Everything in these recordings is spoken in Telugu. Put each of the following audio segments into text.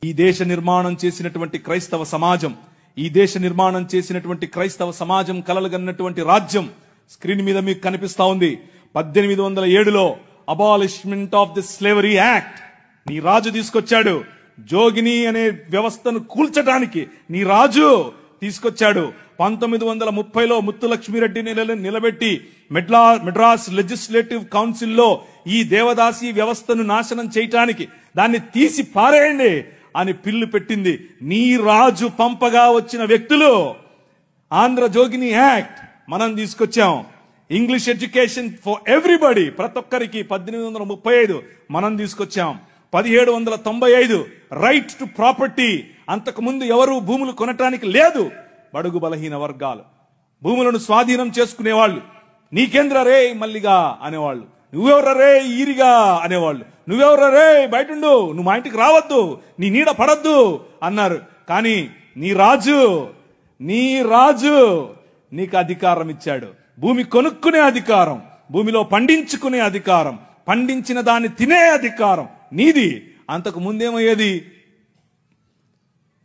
ఈ దేశ నిర్మాణం చేసినటువంటి క్రైస్తవ సమాజం, ఈ దేశ నిర్మాణం చేసినటువంటి క్రైస్తవ సమాజం కలలుగన్నటువంటి రాజ్యం స్క్రీన్ మీద మీకు కనిపిస్తా ఉంది. 1807లో abolishment of the slavery act నీ రాజు తీసుకొచ్చాడు. జోగిని అనే వ్యవస్థను కూల్చడానికి నీ రాజు తీసుకొచ్చాడు. 1930లో ముత్తులక్ష్మిరెడ్డిని నిలబెట్టి మెడ్రాస్ లెజిస్లేటివ్ కౌన్సిల్లో ఈ దేవదాసి వ్యవస్థను నాశనం చేయటానికి దాన్ని తీసి పారేయండి అని పిల్లు పెట్టింది. నీ రాజు పంపగా వచ్చిన వ్యక్తులు ఆంధ్ర జోగిని యాక్ట్ మనం తీసుకొచ్చాం. ఇంగ్లీష్ ఎడ్యుకేషన్ ఫర్ ఎవ్రీబడి, ప్రతి ఒక్కరికి 1835 మనం తీసుకొచ్చాం. 1795 రైట్ టు ప్రాపర్టీ, అంతకుముందు ఎవరు భూములు కొనటానికి లేదు. బడుగు బలహీన వర్గాలు భూములను స్వాధీనం చేసుకునేవాళ్ళు. నీకేంద్ర రే మల్లిగా అనేవాళ్ళు, నువ్వెవర రే ఈరిగా అనేవాళ్ళు, నువ్వెవర రే బయటుండు, నువ్వు మా ఇంటికి రావద్దు, నీ నీడ పడద్దు అన్నారు. కానీ నీ రాజు నీకు అధికారం ఇచ్చాడు. భూమి కొనుక్కునే అధికారం, భూమిలో పండించుకునే అధికారం, పండించిన దాన్ని తినే అధికారం నీది. అంతకు ముందేమయ్యేది,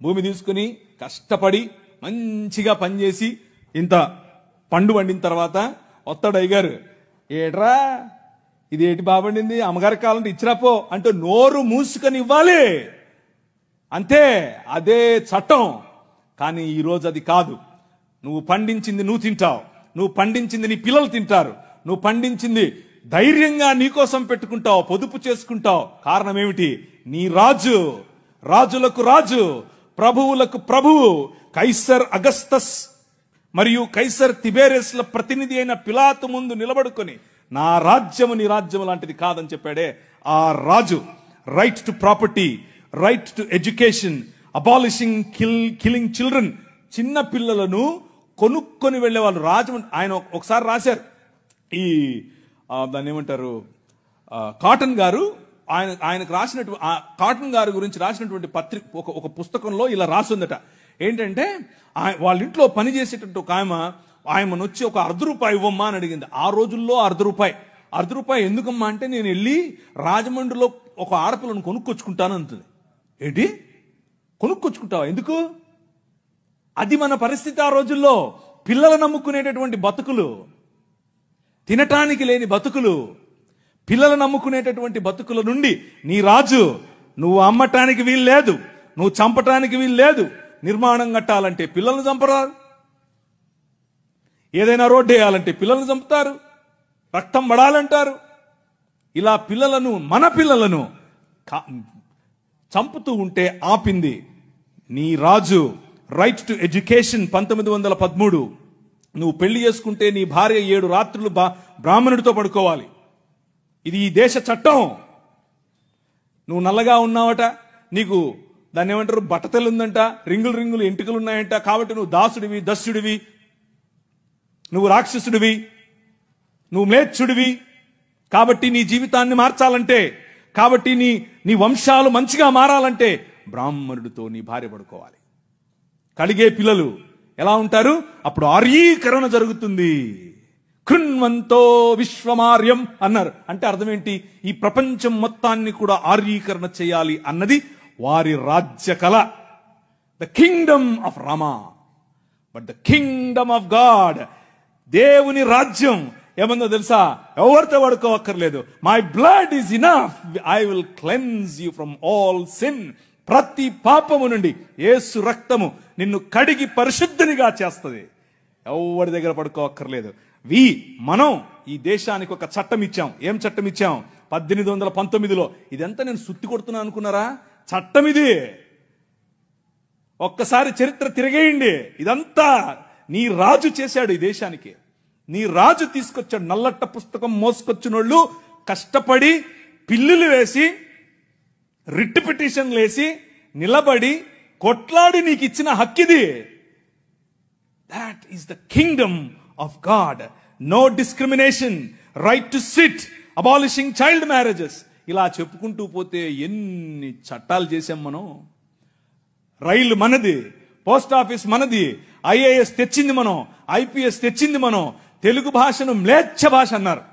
భూమి తీసుకుని కష్టపడి మంచిగా పనిచేసి ఇంత పండు పండిన తర్వాత వస్తాడు గారు, ఏట్రా ఇదేటి బాబండింది, అమ్మగారికి కావాలంటే ఇచ్చిరాపో అంటే నోరు మూసుకొని ఇవ్వాలి అంతే. అదే చట్టం. కానీ ఈరోజు అది కాదు. నువ్వు పండించింది నువ్వు తింటావు, నువ్వు పండించింది నీ పిల్లలు తింటారు, నువ్వు పండించింది ధైర్యంగా నీకోసం పెట్టుకుంటావు, పొదుపు చేసుకుంటావు. కారణం ఏమిటి? నీ రాజు, రాజులకు రాజు, ప్రభువులకు ప్రభువు, కైసర్ అగస్తస్ మరియు కైసర్ తిబేరియస్ల ప్రతినిధి అయిన పిలాతు ముందు నిలబడుకొని నా రాజ్యము నీ రాజ్యము లాంటిది కాదని చెప్పాడే ఆ రాజు. Right to property, right to education, abolishing killing children. చిన్న పిల్లలను కొనుక్కొని వెళ్లేవాళ్ళు. ఆయన ఒకసారి రాశారు, ఈ దాన్ని ఏమంటారు, కాటన్ గారు ఆయనకు రాసినటువంటి కాటన్ గారి గురించి రాసినటువంటి పత్రిక ఒక పుస్తకంలో ఇలా రాసిందట. ఏంటంటే వాళ్ళ ఇంట్లో పనిచేసేటట్టు ఒక ఆయమను వచ్చి ఒక ₹1/2 ఇవ్వమ్మా అని అడిగింది. ఆ రోజుల్లో ₹1/2 ఎందుకమ్మా అంటే, నేను వెళ్ళి రాజమండ్రిలో ఒక ఆడపిల్లను కొనుక్కొచ్చుకుంటాను అంటుంది. ఏంటి కొనుక్కొచ్చుకుంటావా? ఎందుకు? అది మన పరిస్థితి ఆ రోజుల్లో. పిల్లలు నమ్ముకునేటటువంటి బతుకులు, తినటానికి లేని బతుకులు, పిల్లలు నమ్ముకునేటటువంటి బతుకుల నుండి నీ రాజు, నువ్వు అమ్మటానికి వీలు లేదు, నువ్వు చంపటానికి వీలు లేదు. నిర్మాణం కట్టాలంటే పిల్లల్ని చంపరారు, ఏదైనా రోడ్డు వేయాలంటే పిల్లల్ని చంపుతారు, రక్తం పడాలంటారు. ఇలా పిల్లలను, మన పిల్లలను చంపుతూ ఉంటే ఆపింది నీ రాజు. Right to education 1913. నువ్వు పెళ్లి చేసుకుంటే నీ భార్య 7 రాత్రులు బ్రాహ్మణుడితో పడుకోవాలి. ఇది ఈ దేశ చట్టం. నువ్వు నల్లగా ఉన్నావట, నీకు దాన్ని ఏమంటారు, బట్టతెలుందంట, రింగులు ఎంటుకలు ఉన్నాయంట, కాబట్టి నువ్వు దాసుడివి, దస్యుడివి, నువ్వు రాక్షసుడివి, నువ్వు మ్లేచ్ఛుడివి. కాబట్టి నీ జీవితాన్ని మార్చాలంటే, కాబట్టి నీ వంశాలు మంచిగా మారాలంటే బ్రాహ్మణుడితో నీ భార్య పడుకోవాలి. కలిగే పిల్లలు ఎలా ఉంటారు? అప్పుడు ఆర్యీకరణ జరుగుతుంది. కృణ్వంతో విశ్వమార్యం అన్నారు. అంటే అర్థం ఏంటి? ఈ ప్రపంచం మొత్తాన్ని కూడా ఆర్యీకరణ చేయాలి అన్నది వారి రాజ్య కళ. The kingdom of Rama, but the kingdom of God, దేవుని రాజ్యం ఏమందో తెలుసా? ఎవరితో పడుకోవక్కర్లేదు. My blood is enough, I will cleanse you from all sin. ప్రతి పాపము నుండి యేసు రక్తము నిన్ను కడిగి పరిశుద్ధనిగా చేస్తుంది. ఎవరి దగ్గర పడుకోవక్కర్లేదు. మనం ఈ దేశానికి ఒక చట్టం ఇచ్చాం. ఏం చట్టం ఇచ్చాం? 1819లో. ఇదంతా నేను సుత్తి కొడుతున్నా అనుకున్నారా? చట్టం ఇది. ఒక్కసారి చరిత్ర తిరిగేయండి. ఇదంతా నీ రాజు చేశాడు ఈ దేశానికి. నీ రాజు తీసుకొచ్చాడు. నల్లట్ట పుస్తకం మోసుకొచ్చినోళ్ళు కష్టపడి పిల్లులు వేసి, రిట్ పిటిషన్లు వేసి, నిలబడి కొట్లాడి నీకు ఇచ్చిన హక్కిది. That is the kingdom of God. No discrimination, right to sit, abolishing child marriages. ఇలా చెప్పుకుంటూ పోతే ఎన్ని చట్టాలు చేశాం మనం. రైలు మనది, పోస్ట్ ఆఫీస్ మనది, ఐఏఎస్ తెచ్చింది మనం, ఐపీఎస్ తెచ్చింది మనం. తెలుగు భాషను మ్లేచ్ఛ భాష అన్నారు.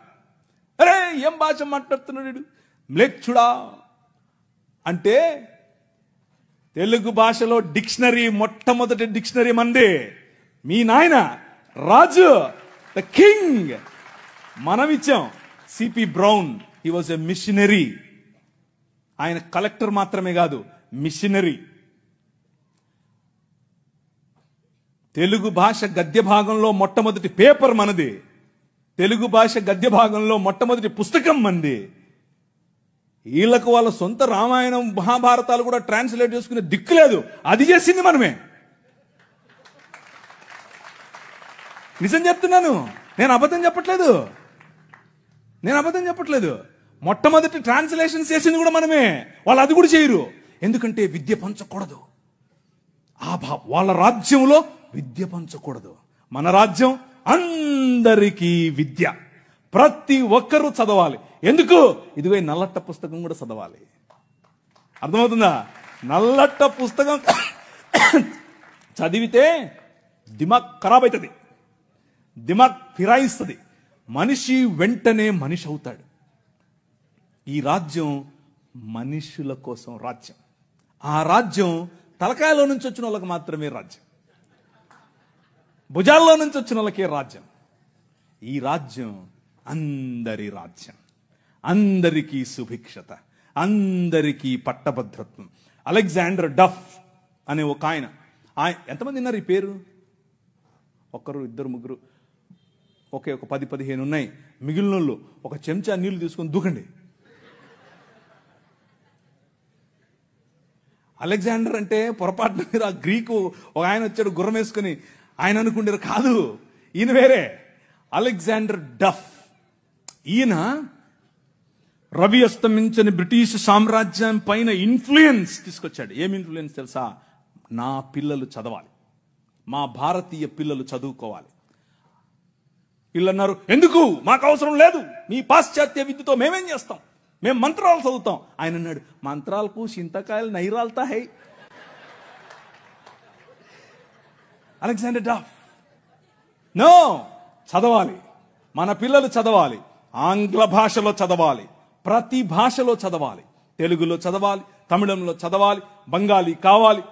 అరే ఏం భాష మాట్లాడుతున్నాడు మ్లేచ్ఛుడా అంటే తెలుగు భాషలో డిక్షనరీ, మొట్టమొదటి డిక్షనరీ మంది. మీ నాయన రాజు, ద కింగ్, మనమిచ్చాం. CP Brown, he was a missionary. ఆయన కలెక్టర్ మాత్రమే కాదు, మిషనరీ. తెలుగు భాష గద్య భాగంలో మొట్టమొదటి పేపర్ మనది. తెలుగు భాష గద్య భాగంలో మొట్టమొదటి పుస్తకం మంది. వీళ్ళకు వాళ్ళ సొంత రామాయణం, మహాభారతాలు కూడా ట్రాన్స్లేట్ చేసుకునే దిక్కు లేదు. అది చేసింది మనమే. నిజం చెప్తున్నాను, నేను అబద్ధం చెప్పట్లేదు. మొట్టమొదటి ట్రాన్స్లేషన్ చేసింది కూడా మనమే. వాళ్ళు అది కూడా చేయరు. ఎందుకంటే విద్య పంచకూడదు. వాళ్ళ రాజ్యంలో విద్య పంచకూడదు. మన రాజ్యం అందరికీ విద్య. ప్రతి ఒక్కరూ చదవాలి. ఎందుకు? ఇదిగో నల్లట్ట పుస్తకం కూడా చదవాలి. అర్థమవుతుందా? నల్లట్ట పుస్తకం చదివితే దిమాగ్ ఖరాబ్ అవుతుంది, దిమాగ్ ఫిరాయిస్తుంది. మనిషి వెంటనే మనిషి అవుతాడు. ఈ రాజ్యం మనుషుల కోసం రాజ్యం. ఆ రాజ్యం తలకాయలో నుంచి వచ్చిన వాళ్ళకి మాత్రమే రాజ్యం, భుజాల్లో నుంచి వచ్చిన వాళ్ళకే రాజ్యం. ఈ రాజ్యం అందరి రాజ్యం, అందరికీ సుభిక్షత, అందరికీ పట్టభద్రత్వం. అలెగ్జాండర్ డఫ్ అనే ఒక ఆయన, ఎంతమంది ఉన్నారు ఈ పేరు? ఒకరు, ఇద్దరు, ముగ్గురు, ఒకే ఒక 10-15 ఉన్నాయి. మిగిలిన ఒక చెంచా నీళ్లు తీసుకొని దూకండి. అలెగ్జాండర్ అంటే పొరపాటున మీరు ఆ గ్రీకు ఒక ఆయన వచ్చాడు గుర్రం వేసుకుని, ఆయన అనుకుంటారు, కాదు, ఈయన వేరే. అలెగ్జాండర్ డఫ్. ఈయన రవి అస్తమించని బ్రిటిష్ సామ్రాజ్యం పైన ఇన్ఫ్లుయెన్స్ తీసుకొచ్చాడు. ఏం ఇన్ఫ్లుయెన్స్ తెలుసా? నా పిల్లలు చదవాలి, మా భారతీయ పిల్లలు చదువుకోవాలి. వీళ్ళు అన్నారు, ఎందుకు, మాకు అవసరం లేదు, మీ పాశ్చాత్య విద్యతో మేమేం చేస్తాం, మేము మంత్రాలు చదువుతాం. ఆయన అన్నాడు, మంత్రాలకు చింతకాయలు నైరాల్తా హై. అలెగ్జాండర్ డఫ్, నో, చదవాలి, మన పిల్లలు చదవాలి, ఆంగ్ల భాషలో చదవాలి, ప్రతి భాషలో చదవాలి, తెలుగులో చదవాలి, తమిళంలో చదవాలి, బెంగాలీ కావాలి,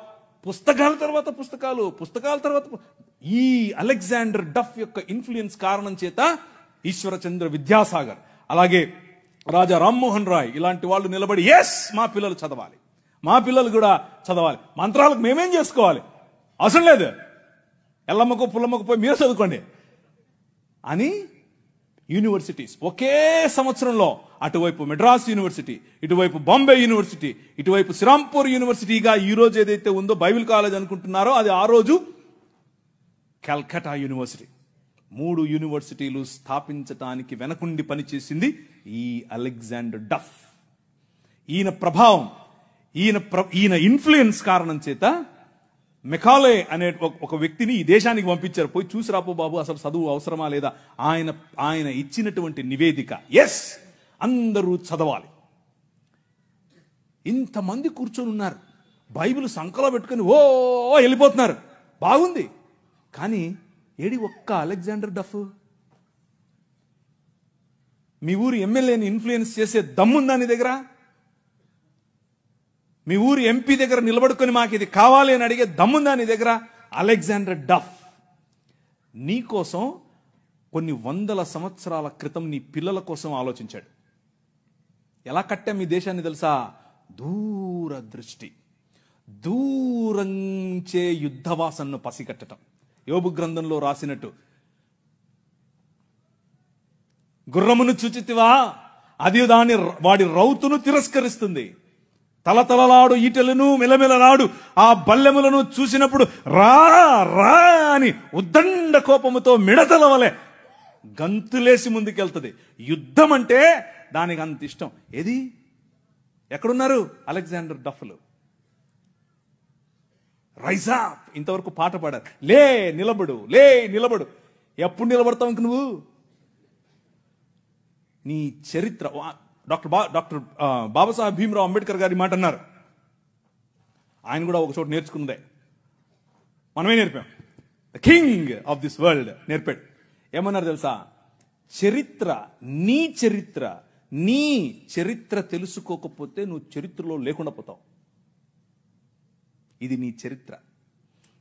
పుస్తకాల తర్వాత పుస్తకాలు, పుస్తకాల తర్వాత. ఈ అలెగ్జాండర్ డఫ్ యొక్క ఇన్ఫ్లుయెన్స్ కారణం చేత ఈశ్వరచంద్ర విద్యాసాగర్, అలాగే రాజా రామ్మోహన్ రాయ్ ఇలాంటి వాళ్ళు నిలబడి, ఎస్, మా పిల్లలు చదవాలి, మా పిల్లలు కూడా చదవాలి, మంత్రాలకు మేమేం చేసుకోవాలి, అవసరం లేదు, ఎల్లమ్మకు పుల్లమ్మకు పోయి మీరు చదువుకోండి అని యూనివర్సిటీస్ ఒకే సంవత్సరంలో, అటువైపు మెడ్రాస్ యూనివర్సిటీ, ఇటువైపు బాంబే యూనివర్సిటీ, ఇటువైపు శ్రీరాంపూర్ యూనివర్సిటీగా ఈ రోజు ఏదైతే ఉందో బైబిల్ కాలేజ్ అనుకుంటున్నారో అది ఆ రోజు కల్కటా యూనివర్సిటీ. 3 యూనివర్సిటీలు స్థాపించటానికి వెనకుండి పనిచేసింది ఈ అలెగ్జాండర్ డఫ్. ఈయన ప్రభావం, ఈయన ఇన్ఫ్లుయెన్స్ కారణం చేత మెకాలే అనే ఒక వ్యక్తిని ఈ దేశానికి పంపించారు. పోయి చూసి రాపో బాబు, అసలు చదువు అవసరమా లేదా. ఆయన ఇచ్చినటువంటి నివేదిక, ఎస్, అందరూ చదవాలి. ఇంతమంది కూర్చొని ఉన్నారు, బైబిల్ సంకలో పెట్టుకుని ఓ వెళ్ళిపోతున్నారు, బాగుంది. కానీ ఏడి ఒక్క అలెగ్జాండర్ డఫ్? మీ ఊరి ఎమ్మెల్యేని ఇన్ఫ్లుయెన్స్ చేసే దమ్ముందా నీ దగ్గర? మీ ఊరి ఎంపీ దగ్గర నిలబడుకొని మాకు ఇది కావాలి అని అడిగే దమ్ముందా నీ దగ్గర? అలెగ్జాండర్ డఫ్ నీకోసం కొన్ని 100 సంవత్సరాల క్రితం నీ పిల్లల కోసం ఆలోచించాడు. ఎలా కట్టాం ఈ దేశాన్ని తెలుసా? దూరదృష్టి, దూరంచే యుద్ధవాసనను పసిగట్టడం. యోబు గ్రంథంలో రాసినట్టు, గుర్రమును చూచితివా, అది వాడి రౌతును తిరస్కరిస్తుంది, తలతలలాడు ఈటెలను మెలమెలలాడు ఆ బల్లెములను చూసినప్పుడు రా రా అని ఉద్దండ కోపముతో మిడతల వలె గంతులేసి ముందుకెళ్తుంది. యుద్ధం అంటే దానికి అంత ఇష్టం. ఏది, ఎక్కడున్నారు అలెగ్జాండర్ డఫ్లు? రైజ్ అప్, ఇంతవరకు పాట పాడారు, లే నిలబడు, లే నిలబడు. ఎప్పుడు నిలబడతావు ఇంక నువ్వు? నీ చరిత్ర. డాక్టర్ బాబాసాహెబ్ భీమ్రావ్ అంబేద్కర్ గారి మాట అన్నారు. ఆయన కూడా ఒక చోట నేర్చుకున్నదే, మనమే నేర్పాం. The king of this world నేర్పాడు. ఏమన్నారు తెలుసా? చరిత్ర, నీ చరిత్ర తెలుసుకోకపోతే నువ్వు చరిత్రలో లేకుండా పోతావు. ఇది నీ చరిత్ర.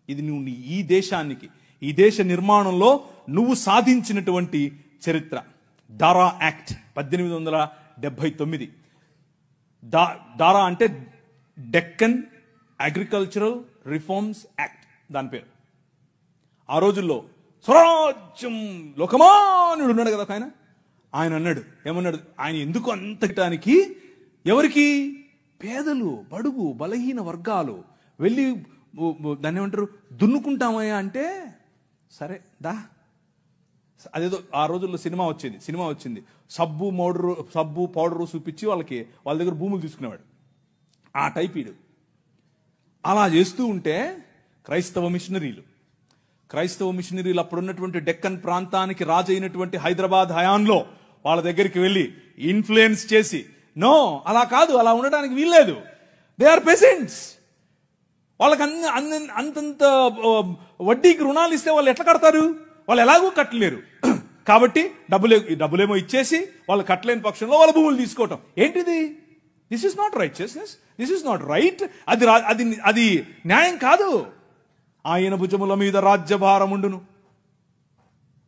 ఇది నువ్వు ఈ దేశానికి, ఈ దేశ నిర్మాణంలో నువ్వు సాధించినటువంటి చరిత్ర. దారా యాక్ట్ 1879. దారా అంటే డెక్కన్ అగ్రికల్చరల్ రిఫార్మ్స్ యాక్ట్, దాని పేరు. ఆ రోజుల్లో స్వరాజ్యం లోకమానుడు ఉన్నాడు కదా ఆయన అన్నాడు, ఏమన్నాడు, ఆయన ఎందుకు అంతటానికి, ఎవరికి? పేదలు, బడుగు, బలహీన వర్గాలు వెళ్ళి దాన్ని ఏమంటారు, దున్నుకుంటామయ్యా అంటే, సరే దా. అదేదో ఆ రోజుల్లో సినిమా వచ్చింది, సబ్బు పౌడరు చూపించి వాళ్ళ దగ్గర భూములు తీసుకునేవాడు. ఆ టైప్ ఈడు. అలా చేస్తూ ఉంటే క్రైస్తవ మిషనరీలు అప్పుడున్నటువంటి డెక్కన్ ప్రాంతానికి రాజు అయినటువంటి హైదరాబాద్ హయాంలో వాళ్ళ దగ్గరికి వెళ్ళి ఇన్ఫ్లుయెన్స్ చేసి, నో అలా కాదు, అలా ఉండడానికి వీల్లేదు, దే ఆర్ పెసెంట్స్, వాళ్ళకి అంతంత వడ్డీకి రుణాలు ఇస్తే వాళ్ళు ఎట్లా కడతారు, వాళ్ళు ఎలాగూ కట్టలేరు. కాబట్టి డబ్బులేమో ఇచ్చేసి వాళ్ళు కట్టలేని పక్షంలో వాళ్ళ భూములు తీసుకోవటం ఏంటిది? This is not righteousness, this is not right. అది న్యాయం కాదు. ఆయన భుజముల మీద రాజ్యభారముండును.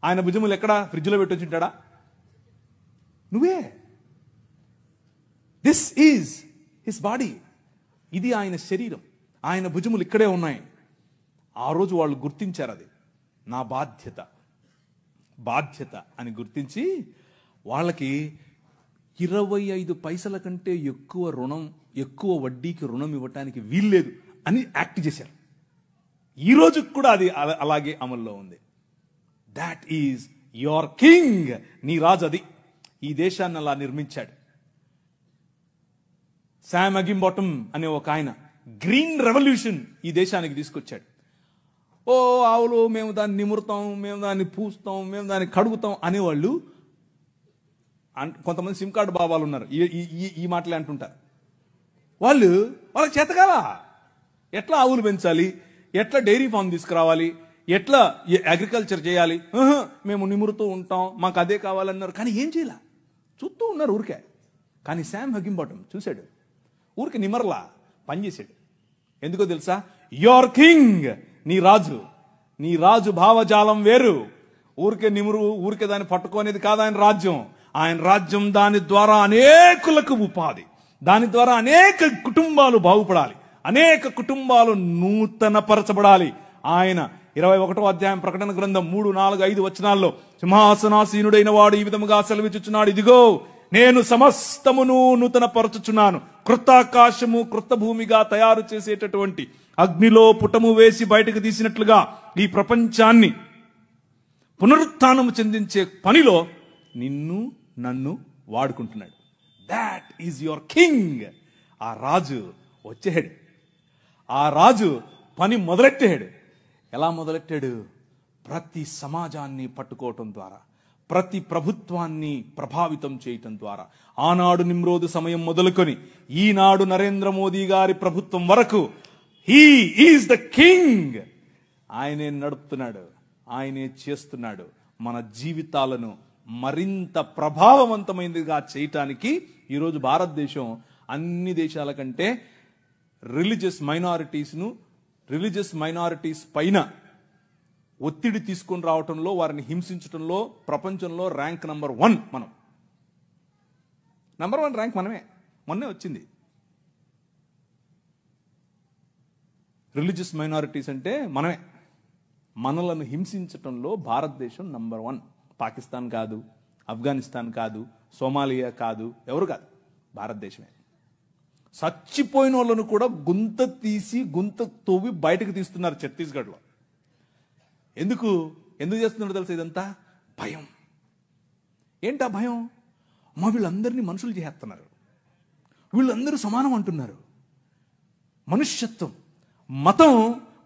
ఆయన భుజములు ఎక్కడ? ఫ్రిడ్జ్లో పెట్టొచ్చుంటాడా? నువ్వే. This is his body. ఇది ఆయన శరీరం, ఆయన భుజములు ఇక్కడే ఉన్నాయి. ఆ రోజు వాళ్ళు గుర్తించారు, అది నా బాధ్యత అని గుర్తించి వాళ్ళకి 25 పైసల కంటే ఎక్కువ వడ్డీకి రుణం ఇవ్వటానికి వీల్లేదు అని యాక్ట్ చేశారు. ఈ రోజు కూడా అది అలాగే అమల్లో ఉంది. That is your king. నీ రాజు అది. ఈ దేశాన్ని అలా నిర్మించాడు. శామ్ అగింబాటమ్ అనే ఒక ఆయన గ్రీన్ రెవల్యూషన్ ఈ దేశానికి తీసుకొచ్చాడు. ఓ ఆవులు, మేము దాన్ని నిమురుతాం, మేము దాన్ని పూస్తాం, మేము దాన్ని కడుగుతాం అనేవాళ్ళు. కొంతమంది సిమ్ కార్డు బాబాలు ఉన్నారు, ఈ మాటలే అంటుంటారు. వాళ్ళకి చేతకాల ఎట్లా ఆవులు పెంచాలి, ఎట్లా డైరీ ఫామ్ తీసుకురావాలి, ఎట్లా అగ్రికల్చర్ చేయాలి, మేము నిమురుతూ ఉంటాం, మాకు అదే కావాలన్నారు. కానీ ఏం చేయాల, చూస్తూ ఉన్నారు ఊరికే. కానీ శామ్ అగింబాటమ్ చూశాడు, ఊరికి నిమరలా పనిచేశాడు. ఎందుకో తెలుసా? యువర్ కింగ్, నీ రాజు భావజాలం వేరు. ఊరికే ఊరికే దాన్ని పట్టుకోనేది కాదు ఆయన రాజ్యం. ఆయన రాజ్యం దాని ద్వారా అనేకులకు ఉపాధి, దాని ద్వారా అనేక కుటుంబాలు బాగుపడాలి, అనేక కుటుంబాలు నూతనపరచబడాలి. ఆయన 21వ అధ్యాయం ప్రకటన గ్రంథం 3, 4, 5 వచనాల్లో సింహాసనాసీనుడైన వాడు ఈ విధముగా సెలవిచ్చుచున్నాడు, ఇదిగో నేను సమస్తమును నూతనపరచుచున్నాను, క్రొత్త ఆకాశము క్రొత్త భూమిగా తయారు చేసేటటువంటి అగ్నిలో పుటము వేసి బయటకు తీసినట్లుగా ఈ ప్రపంచాన్ని పునరుత్థానము చెందించే పనిలో నన్ను వాడుకుంటున్నాడు. That is your king. ఆ రాజు వచ్చాడు, ఆ రాజు పని మొదలెట్టాడు. ఎలా మొదలెట్టాడు? ప్రతి సమాజాన్ని పట్టుకోవటం ద్వారా, ప్రతి ప్రభుత్వాన్ని ప్రభావితం చేయటం ద్వారా. ఆనాడు నిమ్రోదు సమయం మొదలుకొని ఈనాడు నరేంద్ర మోదీ గారి ప్రభుత్వం వరకు హీ ఈజ్ ద కింగ్. ఆయనే నడుపుతున్నాడు, ఆయనే చేస్తున్నాడు. మన జీవితాలను మరింత ప్రభావవంతమైనదిగా చేయటానికి ఈరోజు భారతదేశం అన్ని దేశాల కంటే రిలీజియస్ మైనారిటీస్ పైన ఒత్తిడి తీసుకొని రావటంలో, వారిని హింసించడంలో ప్రపంచంలో ర్యాంక్ నంబర్ 1 మనం. నంబర్ 1 ర్యాంక్ మనమే, మొన్నే వచ్చింది. రిలీజియస్ మైనారిటీస్ అంటే మనమే. మనలను హింసించటంలో భారతదేశం నంబర్ 1. పాకిస్తాన్ కాదు, ఆఫ్ఘనిస్తాన్ కాదు, సోమాలియా కాదు, ఎవరు కాదు, భారతదేశమే. చచ్చిపోయిన వాళ్ళను కూడా గుంత తవ్వి బయటకు తీస్తున్నారు ఛత్తీస్గఢ్లో. ఎందుకు చేస్తున్నారో తెలుసా? ఇదంతా భయం. ఏంటా భయం? వీళ్ళందరినీ మనుషులు చేస్తున్నారు, వీళ్ళందరూ సమానం అంటున్నారు. మనుష్యత్వం, మతం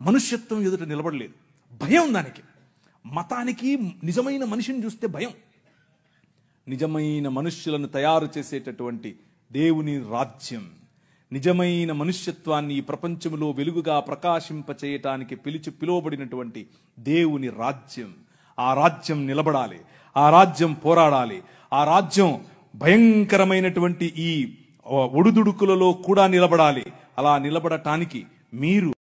మనుష్యత్వం ఎదుట నిలబడలేదు, భయం దానికి. మతానికి నిజమైన మనిషిని చూస్తే భయం. నిజమైన మనుష్యులను తయారు చేసేటటువంటి దేవుని రాజ్యం, నిజమైన మనుష్యత్వాన్ని ఈ ప్రపంచంలో వెలుగుగా ప్రకాశింపచేయటానికి పిలువబడినటువంటి దేవుని రాజ్యం. ఆ రాజ్యం నిలబడాలి, ఆ రాజ్యం పోరాడాలి, ఆ రాజ్యం భయంకరమైనటువంటి ఈ ఒడుదుడుకులలో కూడా నిలబడాలి. అలా నిలబడటానికి మీరు